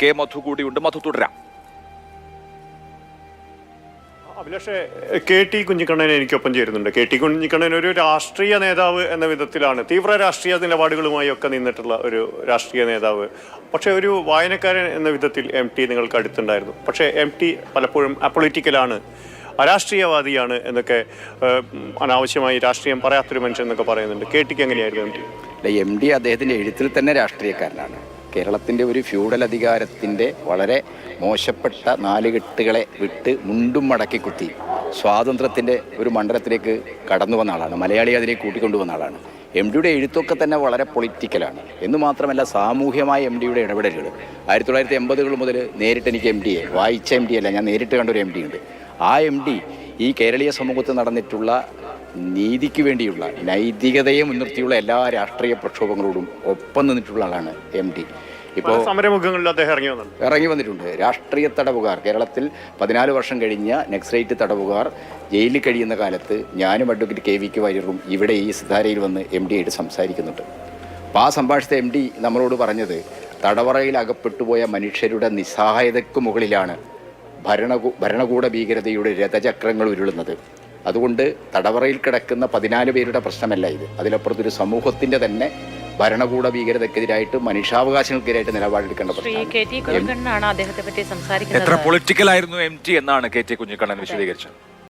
K മധു കൂടിയുണ്ട്. മധു, തുടരാം. അഭിലാഷേ, K T Kunhikannan എനിക്കൊപ്പം ചേരുന്നുണ്ട്. കെ ടി കുഞ്ഞിക്കണ്ണൻ ഒരു രാഷ്ട്രീയ നേതാവ് എന്ന വിധത്തിലാണ്, തീവ്ര രാഷ്ട്രീയ നിലപാടുകളുമായി ഒക്കെ നിന്നിട്ടുള്ള ഒരു രാഷ്ട്രീയ നേതാവ്. പക്ഷേ ഒരു വായനക്കാരൻ എന്ന വിധത്തിൽ എം ടി നിങ്ങൾക്ക് അടുത്തുണ്ടായിരുന്നു. പക്ഷേ എം ടി പലപ്പോഴും അപൊളിറ്റിക്കലാണ്, അരാഷ്ട്രീയവാദിയാണ് എന്നൊക്കെ, അനാവശ്യമായി രാഷ്ട്രീയം പറയാത്തൊരു മനുഷ്യൻ എന്നൊക്കെ പറയുന്നുണ്ട്. കെ ടിക്ക് എങ്ങനെയായിരുന്നു എം ടി? എം ഡി അദ്ദേഹത്തിൻ്റെ എഴുത്തിൽ തന്നെ രാഷ്ട്രീയക്കാരനാണ്. കേരളത്തിൻ്റെ ഒരു ഫ്യൂഡൽ അധികാരത്തിൻ്റെ വളരെ മോശപ്പെട്ട നാലുകെട്ടുകളെ വിട്ട് മുണ്ടും മടക്കി കുത്തി സ്വാതന്ത്ര്യത്തിൻ്റെ ഒരു മണ്ഡലത്തിലേക്ക് കടന്നു വന്ന ആളാണ്. മലയാളി അതിലേക്ക് കൂട്ടിക്കൊണ്ടുവന്ന ആളാണ്. എം ഡിയുടെ എഴുത്തൊക്കെ തന്നെ വളരെ പൊളിറ്റിക്കലാണ്. എന്ന് മാത്രമല്ല, സാമൂഹ്യമായ എം ഡിയുടെ ഇടപെടലുകൾ 1980 മുതൽ നേരിട്ട് എനിക്ക് എം ഡിയെ വായിച്ച എം ഡി അല്ല, ഞാൻ നേരിട്ട് കണ്ടൊരു എം ഡി ഉണ്ട്. ആ എം ഡി ഈ കേരളീയ സമൂഹത്തിൽ നടന്നിട്ടുള്ള നീതിക്ക് വേണ്ടിയുള്ള നൈതികതയെ മുൻനിർത്തിയുള്ള എല്ലാ രാഷ്ട്രീയ പ്രക്ഷോഭങ്ങളോടും ഒപ്പം നിന്നിട്ടുള്ള ആളാണ് എം ഡി. ഇപ്പോൾ സമരമുഖങ്ങളിൽ അദ്ദേഹം ഇറങ്ങി വന്നിട്ടുണ്ട്. രാഷ്ട്രീയ തടവുകാർ, കേരളത്തിൽ 14 വർഷം കഴിഞ്ഞ നക്സലൈറ്റ് തടവുകാർ ജയിലിൽ കഴിയുന്ന കാലത്ത് ഞാനും അഡ്വക്കേറ്റ് കെ വി കെ വാര്യറും ഇവിടെ ഈ സിതാരയിൽ വന്ന് എം ഡി ആയിട്ട് സംസാരിക്കുന്നുണ്ട്. അപ്പോൾ ആ സംഭാഷണത്തെ എം ഡി നമ്മളോട് പറഞ്ഞത്, തടവറയിൽ അകപ്പെട്ടുപോയ മനുഷ്യരുടെ നിസ്സഹായതയ്ക്ക് മുകളിലാണ് ഭരണകൂട ഭീകരതയുടെ രഥചക്രങ്ങൾ ഉരുളുന്നത്. അതുകൊണ്ട് തടവറയിൽ കിടക്കുന്ന 14 പേരുടെ പ്രശ്നമല്ല ഇത്. അതിലപ്പുറത്തൊരു സമൂഹത്തിൻ്റെ തന്നെ ഭരണകൂട ഭീകരതയ്ക്കെതിരായിട്ട്, മനുഷ്യാവകാശങ്ങൾക്കെതിരായിട്ട് നിലപാടെടുക്കേണ്ട പ്രശ്നമാണ്. എത്ര പൊളിറ്റിക്കൽ ആയിരുന്നു എം ടി എന്നാണ് കെ ടി കുഞ്ഞിക്കണ്ണൻ വിശദീകരിച്ചത്.